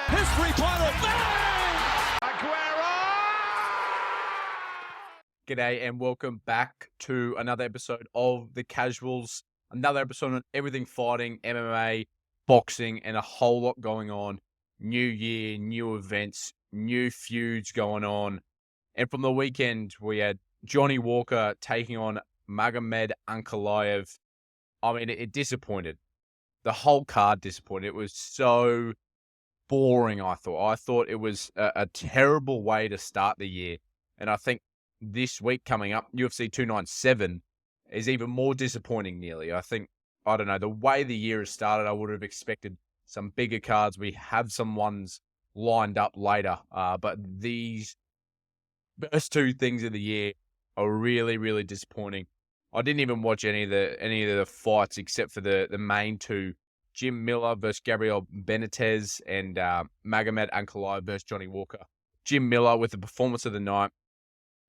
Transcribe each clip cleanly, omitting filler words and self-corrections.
His three-pointer, bang! G'day and welcome back to another episode of The Casuals. Another episode on everything fighting, MMA, boxing, and a whole lot going on. New year, new events, new feuds going on. And from the weekend, we had Johnny Walker taking on Magomed Ankalaev. I mean, it disappointed. The whole card disappointed. It was so boring, I thought. I thought it was a terrible way to start the year. And I think this week coming up, UFC 297, is even more disappointing nearly. I don't know, the way the year has started, I would have expected some bigger cards. We have some ones lined up later, but these first two things of the year are really, really disappointing. I didn't even watch any of the fights except for the main two, Jim Miller versus Gabriel Benitez and Magomed Ankalaev versus Johnny Walker. Jim Miller with the performance of the night.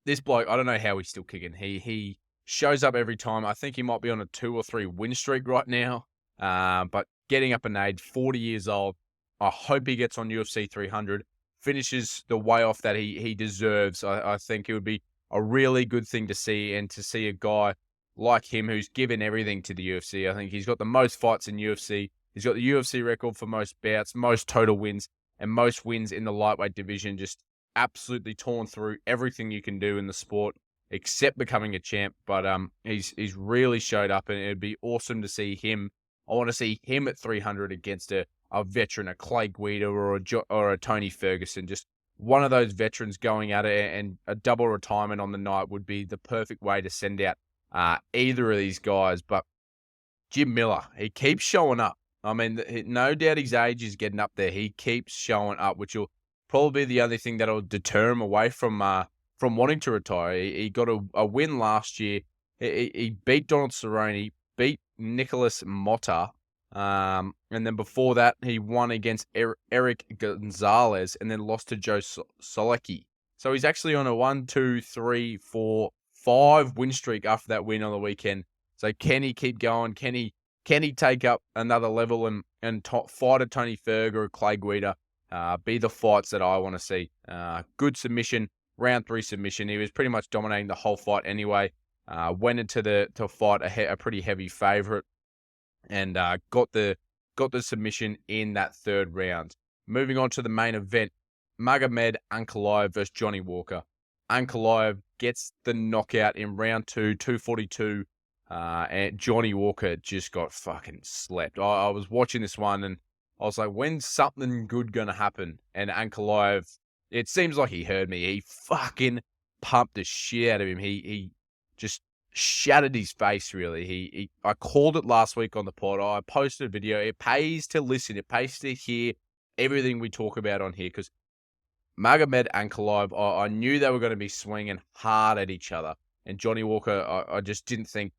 This bloke, I don't know how he's still kicking. He shows up every time. I think he might be on a 2 or 3 win streak right now. But getting up in age, 40 years old. I hope he gets on UFC 300, finishes the way off that he deserves. I think it would be a really good thing to see, and to see a guy like him who's given everything to the UFC. I think he's got the most fights in UFC. He's got the UFC record for most bouts, most total wins, and most wins in the lightweight division. Just absolutely torn through everything you can do in the sport except becoming a champ. But he's really showed up, and it'd be awesome to see him. I want to see him at 300 against a veteran, a Clay Guida or a Tony Ferguson. Just one of those veterans going at it, and a double retirement on the night would be the perfect way to send out either of these guys. But Jim Miller, he keeps showing up. I mean, no doubt his age is getting up there. He keeps showing up, which will probably be the only thing that'll deter him away from wanting to retire. He got a win last year. He beat Donald Cerrone, beat Nicholas Motta, and then before that, he won against Eric Gonzalez, and then lost to Joe Solecki. So he's actually on a 1, 2, 3, 4, 5 win streak after that win on the weekend. So can he keep going? Can he take up another level and fight a Tony Ferg or a Clay Guida? Be the fights that I want to see. Good submission, round 3 submission. He was pretty much dominating the whole fight anyway. Went into to fight a pretty heavy favorite, and got the submission in that third round. Moving on to the main event, Magomed Ankalaev versus Johnny Walker. Ankalaev gets the knockout in round 2, 242, and Johnny Walker just got fucking slept. I was watching this one, and I was like, when's something good going to happen? And Ankalaev, it seems like he heard me. He fucking pumped the shit out of him. He just shattered his face, really. I called it last week on the pod. I posted a video. It pays to listen. It pays to hear everything we talk about on here, because Magomed Ankalaev, I knew they were going to be swinging hard at each other. And Johnny Walker, I just didn't think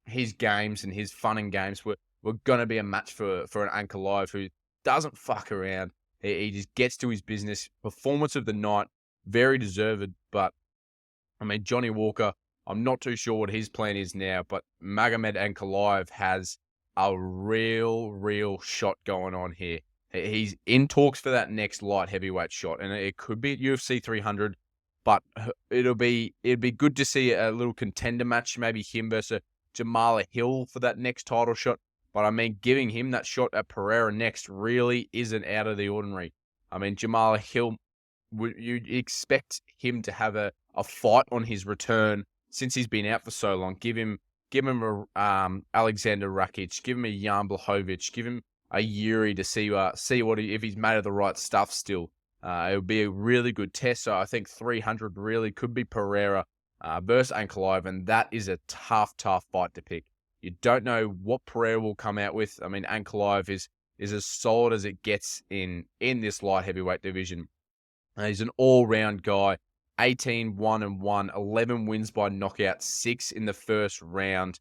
his games and his fun and games were going to be a match for an Ankalaev who doesn't fuck around. He just gets to his business. Performance of the night, very deserved. But, I mean, Johnny Walker, I'm not too sure what his plan is now, but Magomed Ankalaev has a real shot going on here. He's in talks for that next light heavyweight shot, and it could be at UFC 300, but it'd be good to see a little contender match, maybe him versus Jamala Hill for that next title shot. But I mean, giving him that shot at Pereira next really isn't out of the ordinary. I mean, Jamala Hill, you'd expect him to have a fight on his return since he's been out for so long. Give him a Alexander Rakic, give him a Jan Blachowicz, give him a Yuri to see if he's made of the right stuff still. It would be a really good test. So I think 300 really could be Pereira versus Ankalaev, and that is a tough fight to pick. You don't know what Pereira will come out with. I mean, Ankalaev is as solid as it gets in this light heavyweight division. He's an all-round guy. 18, 1-1, 11 wins by knockout, 6 in the first round.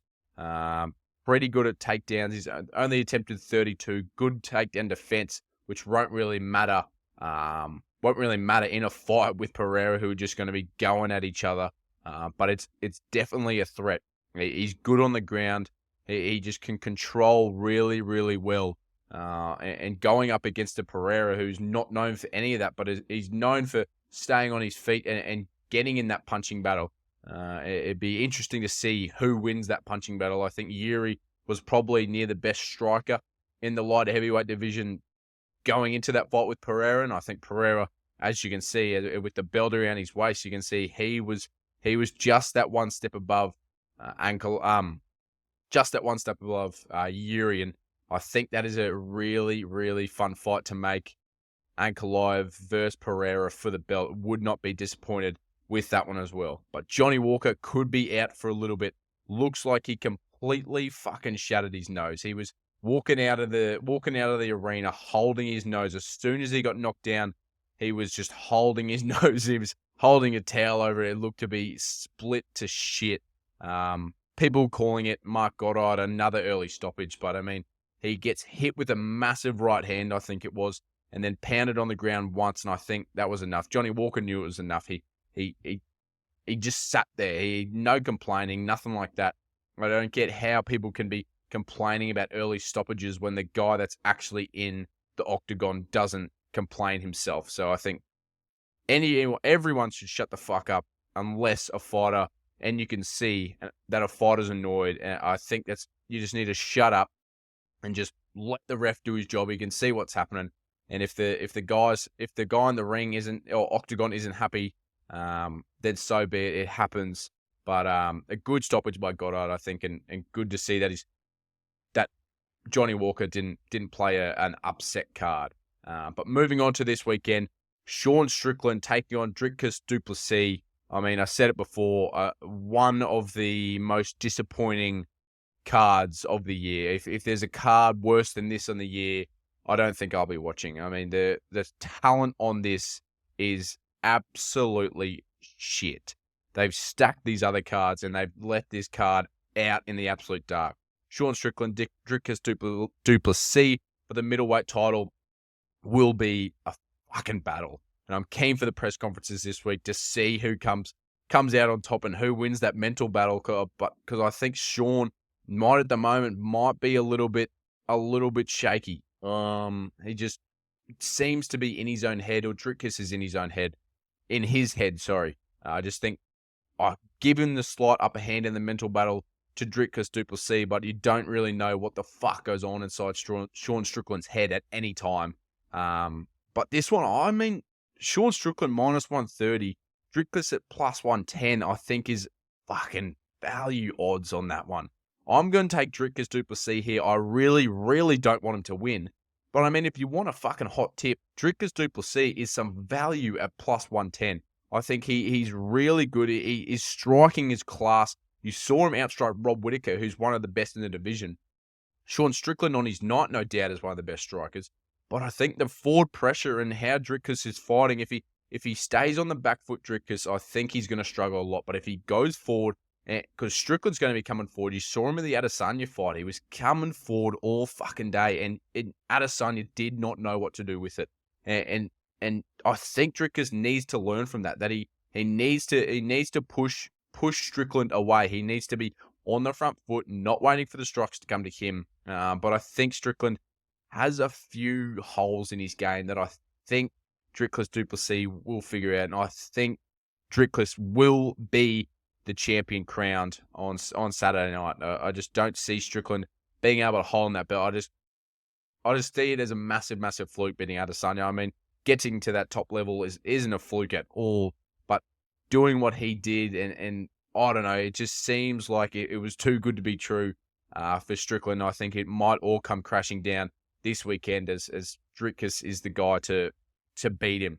Pretty good at takedowns. He's only attempted 32. Good takedown defense, which won't really matter. In a fight with Pereira, who are just going to be going at each other. But it's definitely a threat. He's good on the ground. He just can control really well. and going up against a Pereira who's not known for any of that, but he's known for staying on his feet and getting in that punching battle. It'd be interesting to see who wins that punching battle. I think Yuri was probably near the best striker in the light heavyweight division going into that fight with Pereira, and I think Pereira, as you can see, with the belt around his waist, you can see he was just that one step above just that one step above Yuri, and I think that is a really, really fun fight to make. Ankalaev versus Pereira for the belt. Would not be disappointed with that one as well. But Johnny Walker could be out for a little bit. Looks like he completely fucking shattered his nose. He was walking out of the arena holding his nose. As soon as he got knocked down, he was just holding his nose. He was holding a towel over it. It looked to be split to shit. People calling it Mark Goddard another early stoppage, but I mean, he gets hit with a massive right hand, I think it was, and then pounded on the ground once, and I think that was enough. Johnny Walker knew it was enough. He just sat there. No complaining, nothing like that. I don't get how people can be complaining about early stoppages when the guy that's actually in the octagon doesn't complain himself. So I think everyone should shut the fuck up unless a fighter, and you can see that a fighter's annoyed. And I think you just need to shut up and just let the ref do his job. He can see what's happening. And if the guy in the ring or octagon isn't happy, then so be it. It happens. But a good stoppage by Goddard, I think, and good to see that Johnny Walker didn't play an upset card. But moving on to this weekend, Sean Strickland taking on Dricus du Plessis. I mean, I said it before, one of the most disappointing cards of the year. If there's a card worse than this on the year, I don't think I'll be watching. I mean, the talent on this is absolutely shit. They've stacked these other cards and they've let this card out in the absolute dark. Sean Strickland, Dricus du Plessis for the middleweight title will be a fucking battle. And I'm keen for the press conferences this week to see who comes out on top and who wins that mental battle. But because I think Sean at the moment might be a little bit shaky. He just seems to be in his own head, or Dricus is in his head. Sorry. I just think I give him the slight upper hand in the mental battle to Dricus du Plessis, but you don't really know what the fuck goes on inside Sean Strickland's head at any time. But this one, I mean, Sean Strickland minus 130, Dricus at plus 110, I think is fucking value odds on that one. I'm going to take Dricus du Plessis here. I really, really don't want him to win. But I mean, if you want a fucking hot tip, Dricus du Plessis is some value at plus 110. I think he's really good. His striking is class. You saw him outstrike Rob Whittaker, who's one of the best in the division. Sean Strickland on his night, no doubt, is one of the best strikers. But I think the forward pressure and how Dricus is fighting, if he stays on the back foot, Dricus, I think he's going to struggle a lot. But if he goes forward, because Strickland's going to be coming forward. You saw him in the Adesanya fight. He was coming forward all fucking day, and Adesanya did not know what to do with it. And I think Dricus needs to learn from that. That he needs to push Strickland away. He needs to be on the front foot, not waiting for the strikes to come to him. But I think Strickland has a few holes in his game that I think Dricus du Plessis will figure out, and I think Dricus will be the champion crowned on Saturday night. I just don't see Strickland being able to hold that belt. I just see it as a massive, massive fluke beating Adesanya. I mean, getting to that top level isn't a fluke at all, but doing what he did, and I don't know, it just seems like it was too good to be true for Strickland. I think it might all come crashing down this weekend as Dricus is the guy to beat him.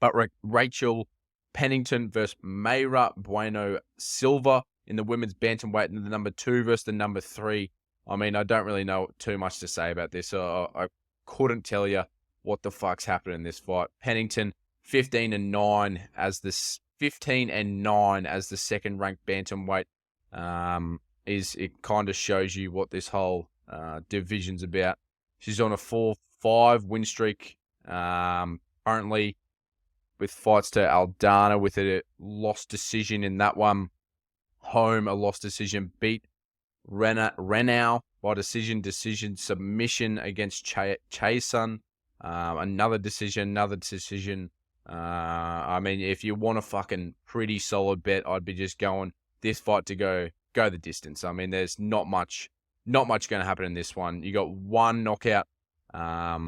But Rachel Pennington versus Mayra Bueno Silva in the women's bantamweight, and the number 2 versus the number 3. I mean, I don't really know too much to say about this. I couldn't tell you what the fuck's happened in this fight. Pennington 15-9 as the 15-9 as the second ranked bantamweight. It kind of shows you what this whole division's about. She's on a 4-5 win streak currently, with fights to Aldana with a lost decision in that one. Home, a lost decision. Beat Renau by decision, submission against Chaesun. Another decision. I mean, if you want a fucking pretty solid bet, I'd be just going this fight to go the distance. I mean, there's not much going to happen in this one. You got one knockout by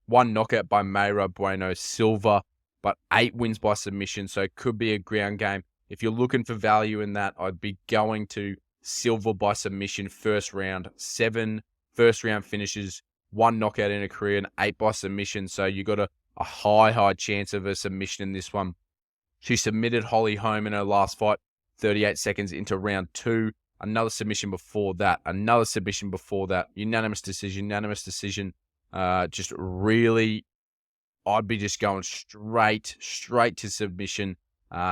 Mayra Bueno Silva, but 8 wins by submission, so it could be a ground game. If you're looking for value in that, I'd be going to Silva by submission first round. 7 first round finishes, 1 knockout in a career, and 8 by submission. So you got a high chance of a submission in this one. She submitted Holly Holm in her last fight, 38 seconds into round 2. Another submission before that. Unanimous decision. Just really, I'd be just going straight to submission.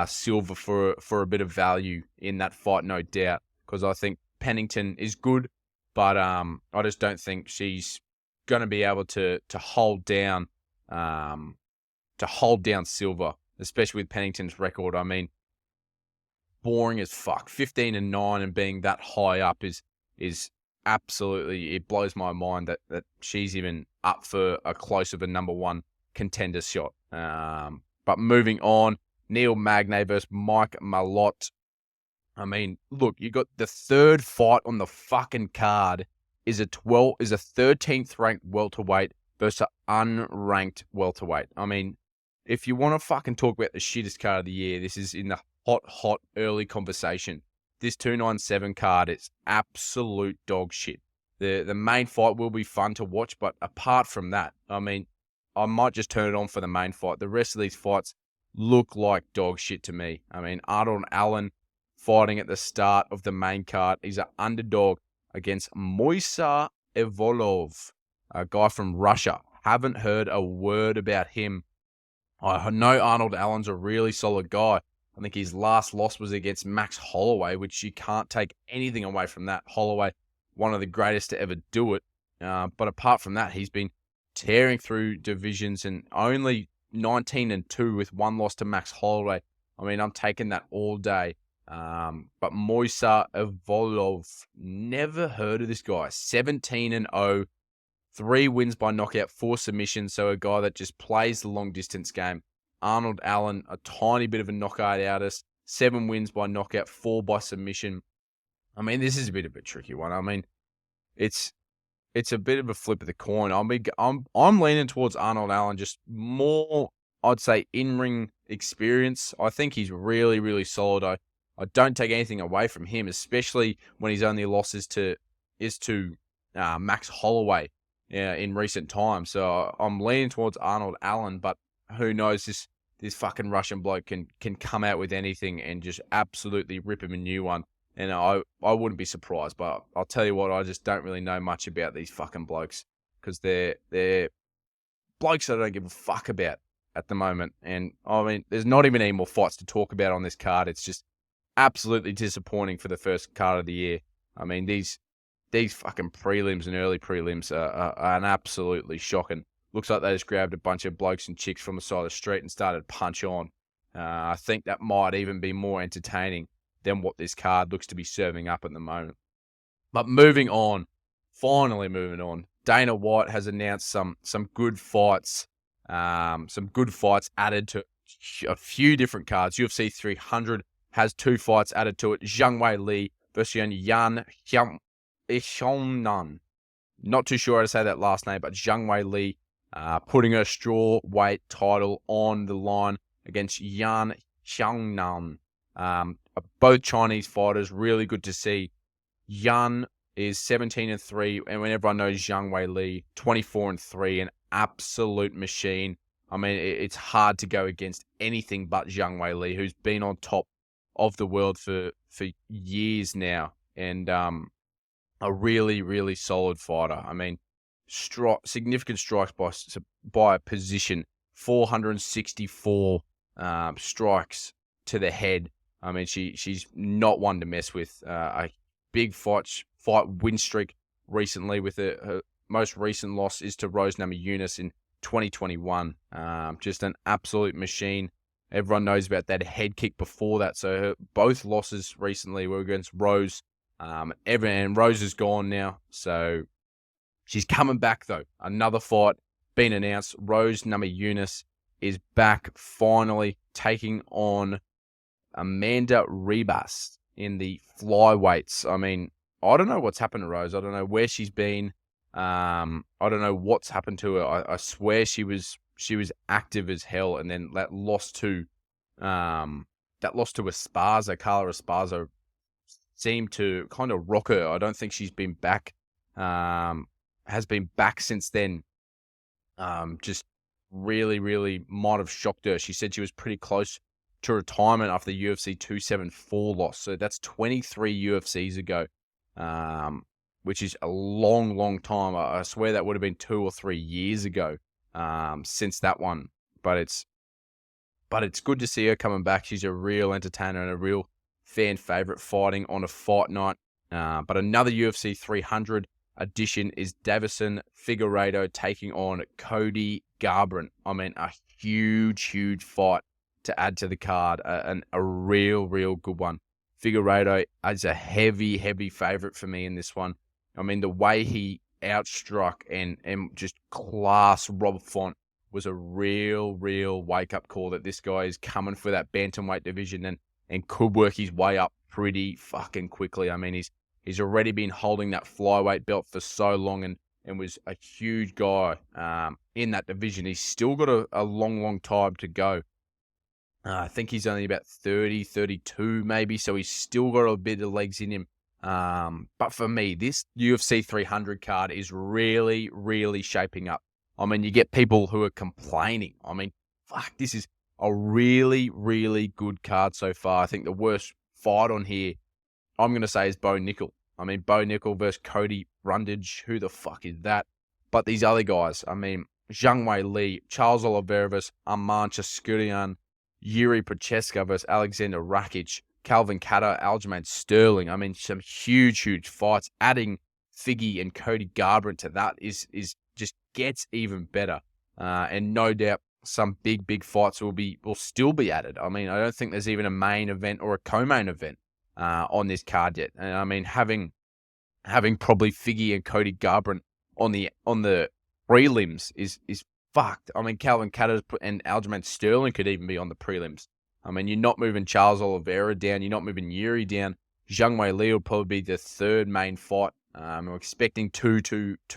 Silva for a bit of value in that fight, no doubt, because I think Pennington is good, but I just don't think she's going to be able to hold down Silva, especially with Pennington's record. I mean, boring as fuck. 15-9 and being that high up is absolutely, it blows my mind that she's even up for a close of a number 1 contender shot. But moving on, Neil Magny versus Mike Malott. I mean, look, you got the third fight on the fucking card is a 13th ranked welterweight versus an unranked welterweight. I mean, if you want to fucking talk about the shittest card of the year, this is in the hot early conversation. This 297 card is absolute dog shit. The main fight will be fun to watch, but apart from that, I mean, I might just turn it on for the main fight. The rest of these fights look like dog shit to me. I mean, Arnold Allen fighting at the start of the main card. He's an underdog against Moisa Evolov, a guy from Russia. Haven't heard a word about him. I know Arnold Allen's a really solid guy. I think his last loss was against Max Holloway, which you can't take anything away from that. Holloway, one of the greatest to ever do it. But apart from that, he's been tearing through divisions and only 19-2 with 1 loss to Max Holloway. I mean, I'm taking that all day. But Moisa Evolov, never heard of this guy. 17-0, 3 wins by knockout, 4 submissions. So a guy that just plays the long distance game. Arnold Allen, a tiny bit of a knockout artist, 7 wins by knockout, 4 by submission. I mean, this is a bit of a tricky one. I mean, it's a bit of a flip of the coin. I'm leaning towards Arnold Allen, just more, I'd say, in-ring experience. I think he's really, really solid. I don't take anything away from him, especially when his only loss is to Max Holloway in recent times. So I'm leaning towards Arnold Allen, but who knows, this fucking Russian bloke can come out with anything and just absolutely rip him a new one. And I wouldn't be surprised, but I'll tell you what, I just don't really know much about these fucking blokes because they're blokes that I don't give a fuck about at the moment. And I mean, there's not even any more fights to talk about on this card. It's just absolutely disappointing for the first card of the year. I mean, these fucking prelims and early prelims are absolutely shocking. Looks like they just grabbed a bunch of blokes and chicks from the side of the street and started punch on. I think that might even be more entertaining than what this card looks to be serving up at the moment. But finally moving on, Dana White has announced some good fights, added to a few different cards. UFC 300 has 2 fights added to it. Zhang Wei Li versus Yan Xiaonan. Not too sure how to say that last name, but Zhang Wei Li putting her strawweight title on the line against Yan Xiaonan. Both Chinese fighters, really good to see. Yan is 17-3, and when everyone knows Zhang Wei Li, 24-3, an absolute machine. I mean, it's hard to go against anything but Zhang Wei Li, who's been on top of the world for years now, and a really, really solid fighter. I mean, significant strikes by position, 464 strikes to the head. I mean, she's not one to mess with. A big fight win streak recently with her most recent loss is to Rose Namajunas in 2021. Just an absolute machine. Everyone knows about that head kick before that. So both losses recently were against Rose And Rose is gone now, so she's coming back though. Another fight been announced. Rose Namajunas is back finally taking on Amanda Ribas in the flyweights. I mean, I don't know what's happened to Rose. I don't know where she's been. I don't know what's happened to her. I swear she was active as hell, and then that loss to Esparza. Carla Esparza seemed to kind of rock her. I don't think she's been back. Has been back since then. Just really, really might have shocked her. She said she was pretty close to retirement after the UFC 274 loss. So that's 23 UFCs ago, which is a long, long time. I swear that would have been 2 or 3 years ago since that one. But it's good to see her coming back. She's a real entertainer and a real fan favorite fighting on a fight night. But another UFC 300 edition is Davison Figueiredo taking on Cody Garbrandt. I mean, a huge, huge fight to add to the card, and a real, real good one. Figueiredo is a heavy, heavy favorite for me in this one. I mean, the way he outstruck and just class Rob Font was a real, real wake-up call that this guy is coming for that bantamweight division and could work his way up pretty fucking quickly. I mean, he's already been holding that flyweight belt for so long and was a huge guy in that division. He's still got a long, long time to go. I think he's only about 30, 32 maybe, so he's still got a bit of legs in him. But for me, this UFC 300 card is really, really shaping up. I mean, you get people who are complaining. I mean, fuck, this is a really, really good card so far. I think the worst fight on here, I'm going to say, is Bo Nickel. I mean, Bo Nickel versus Cody Brundage. Who the fuck is that? But these other guys, I mean, Zhang Wei Li, Charles Oliveira versus Arman Chaskudian, Yuri Prochaska versus Alexander Rakic, Calvin Kattar, Aljamain Sterling. I mean, some huge, huge fights. Adding Figgy and Cody Garbrandt to that is just gets even better. And no doubt some big, big fights will still be added. I mean, I don't think there's even a main event or a co-main event on this card yet. And I mean, having probably Figgy and Cody Garbrandt on the prelims is fucked. I mean, Calvin Kattar and Aljamain Sterling could even be on the prelims. I mean, you're not moving Charles Oliveira down. You're not moving Yuri down. Zhang Wei Li will probably be the third main fight. We're expecting two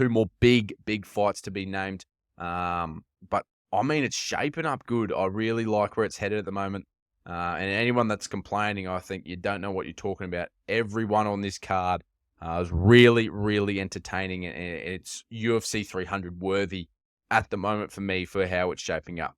more big fights to be named. But I mean, it's shaping up good. I really like where it's headed at the moment. And anyone that's complaining, I think you don't know what you're talking about. Everyone on this card is really, really entertaining, and it's UFC 300 worthy at the moment for me for how it's shaping up.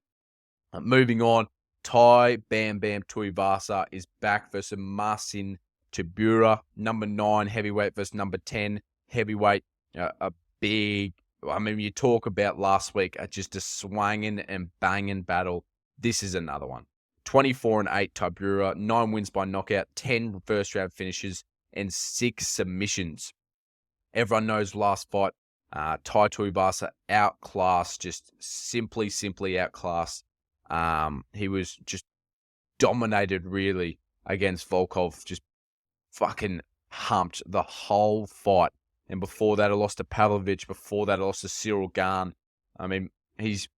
Moving on, Tai Bam Bam Tuivasa is back versus Marcin Tybura, number 9 heavyweight versus number 10 heavyweight. A big, I mean, you talk about last week, just a swanging and banging battle. This is another one. 24-8 Tybura, 9 wins by knockout, 10 first round finishes, and 6 submissions. Everyone knows last fight, Tai Tuivasa outclassed, just simply outclassed. He was just dominated really against Volkov, just fucking humped the whole fight. And before that, I lost to Pavlovich. Before that, I lost to Cyril Gahn. I mean, he's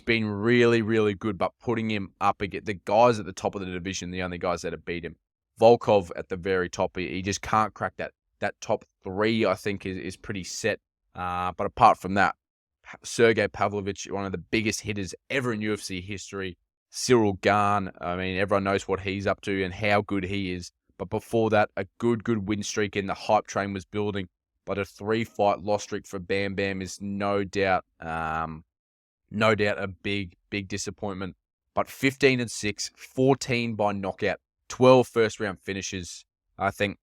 been really, really good, but putting him up against the guys at the top of the division, the only guys that have beat him. Volkov at the very top, he just can't crack that top 3, I think, is pretty set. But apart from that, Sergey Pavlovich, one of the biggest hitters ever in UFC history. Cyril Gahn, I mean, everyone knows what he's up to and how good he is. But before that, a good win streak, and the hype train was building. But a 3-fight loss streak for Bam Bam is no doubt a big disappointment. But 15-6, 14 by knockout, 12 first round finishes. I think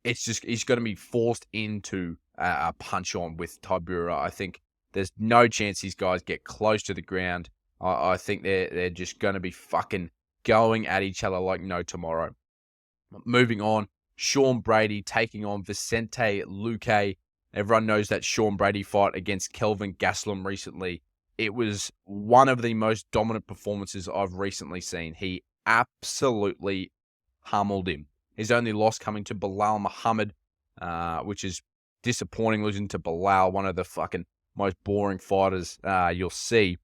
it's just, he's going to be forced into a punch on with Tybura. I think there's no chance these guys get close to the ground. I think they're just going to be fucking going at each other like no tomorrow. Moving on, Sean Brady taking on Vicente Luque. Everyone knows that Sean Brady fight against Kelvin Gastelum recently. It was one of the most dominant performances I've recently seen. He absolutely pummeled him. His only loss coming to Bilal Muhammad, which is disappointing, losing to Bilal, one of the fucking most boring fighters you'll see.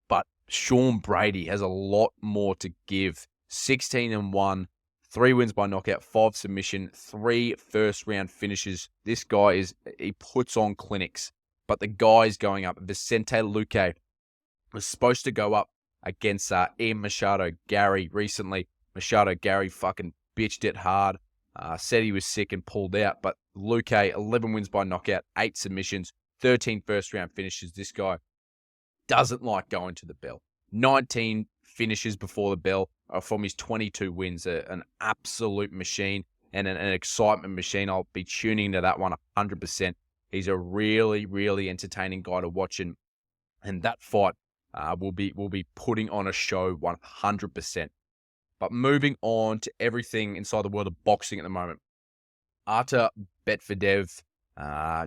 But Sean Brady has a lot more to give. 16-1, 3 wins by knockout, 5 submission, 3 first-round finishes. This guy he puts on clinics. But the guy's going up. Vicente Luque was supposed to go up against Ian Machado Gary recently. Machado Gary fucking bitched it hard. Said he was sick and pulled out. But Luque, 11 wins by knockout, 8 submissions, 13 first-round finishes. This guy doesn't like going to the bell. 19 finishes before the bell from his 22 wins. An absolute machine and an excitement machine. I'll be tuning into that one 100%. He's a really, really entertaining guy to watch. And that fight will be putting on a show 100%. But moving on to everything inside the world of boxing at the moment. Artur Betfedev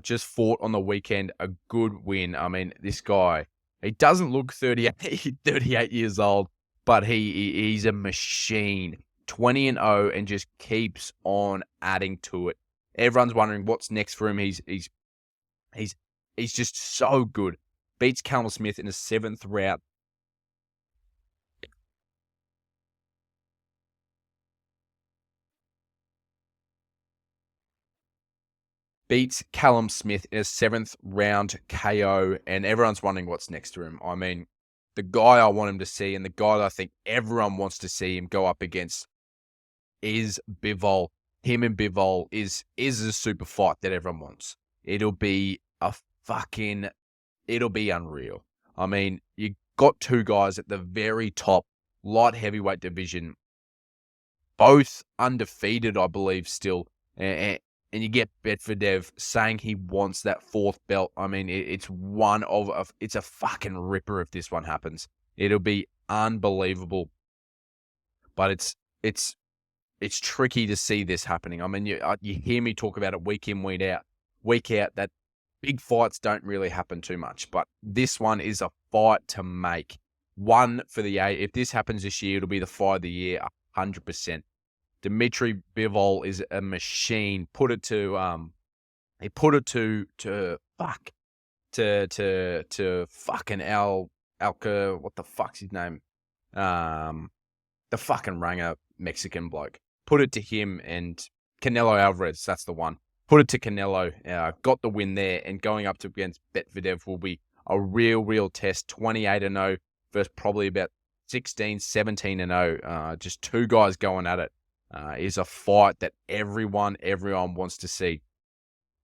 just fought on the weekend. A good win. I mean, this guy, he doesn't look 38 years old, but he's a machine. 20-0 and just keeps on adding to it. Everyone's wondering what's next for him. He's just so good. Beats Callum Smith in the 7th round. Beats Callum Smith in a 7th round KO, and everyone's wondering what's next to him. I mean, the guy I want him to see, and the guy that I think everyone wants to see him go up against, is Bivol. Him and Bivol is a super fight that everyone wants. It'll be unreal. I mean, you got 2 guys at the very top light heavyweight division, both undefeated, I believe, still. And you get Betfedev saying he wants that 4th belt. I mean, it's a fucking ripper if this one happens. It'll be unbelievable. But it's tricky to see this happening. I mean, you hear me talk about it week in, week out, that big fights don't really happen too much. But this one is a fight to make. One for the A. If this happens this year, it'll be the fight of the year, 100%. Dmitry Bivol is a machine. He put it to fucking Alka, what the fuck's his name? The fucking Ranger Mexican bloke. Put it to him and Canelo Alvarez, that's the one. Put it to Canelo, got the win there, and going up against Betfedev will be a real test. 28-0 versus probably about 16, 17-0. Just 2 guys going at it. Is a fight that everyone wants to see.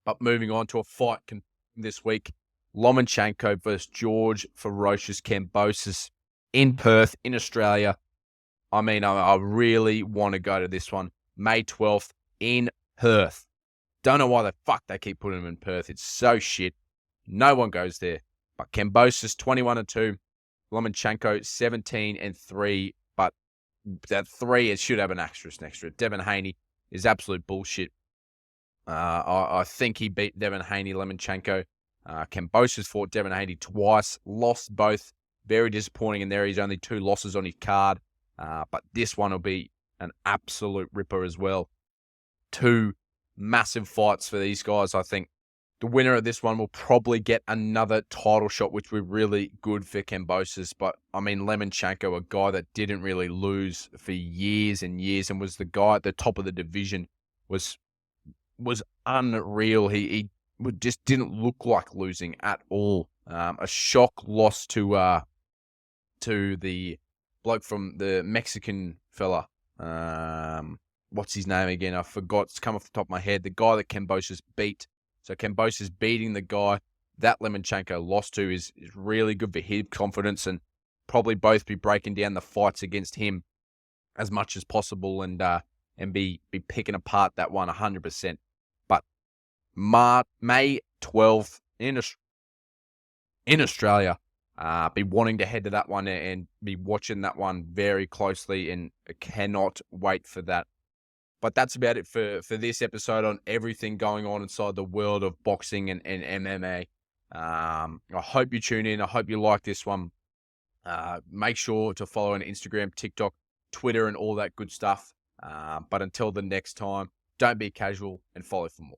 But moving on to a fight this week, Lomachenko versus George Ferocious Kambosos in Perth, in Australia. I mean, I really want to go to this one. May 12th in Perth. Don't know why the fuck they keep putting them in Perth. It's so shit. No one goes there. But Kambosos 21-2, Lomachenko 17-3. But that 3, it should have an asterisk next to it. Devin Haney is absolute bullshit. I think he beat Devin Haney, Lomachenko. Kambosos fought Devin Haney twice, lost both. Very disappointing in there. He's only 2 losses on his card. But this one will be an absolute ripper as well. 2 massive fights for these guys, I think. The winner of this one will probably get another title shot, which would be really good for Kambosos. But, I mean, Lomachenko, a guy that didn't really lose for years and years and was the guy at the top of the division, was unreal. He just didn't look like losing at all. A shock loss to the bloke from the Mexican fella. What's his name again? I forgot. It's come off the top of my head. The guy that Kambosos beat. So Kambosos beating the guy that Lomachenko lost to is really good for his confidence, and probably both be breaking down the fights against him as much as possible and be picking apart that one 100%. But May 12th in Australia, be wanting to head to that one and be watching that one very closely, and cannot wait for that. But that's about it for this episode on everything going on inside the world of boxing and MMA. I hope you tune in. I hope you like this one. Make sure to follow on Instagram, TikTok, Twitter, and all that good stuff. But until the next time, don't be casual and follow for more.